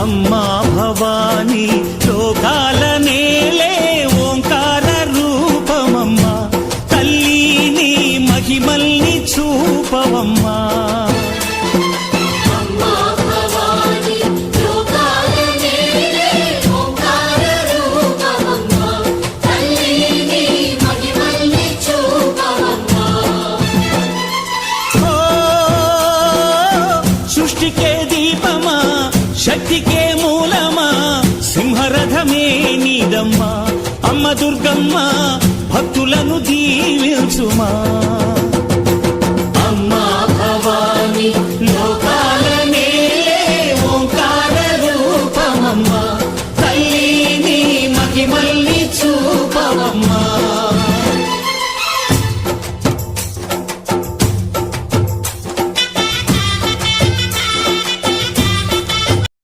అమ్మా భవానీ లోకాల నేలే ఓంకార రూపమమ్మా, తల్లిని మహిమల్ని చూపవమ్మా. సృష్టికే దీపమా, శక్తికే మూలమా, సింహరథమే నీదమ్మా. అమ్మ దుర్గమ్మ భక్తులను దీవించుమా.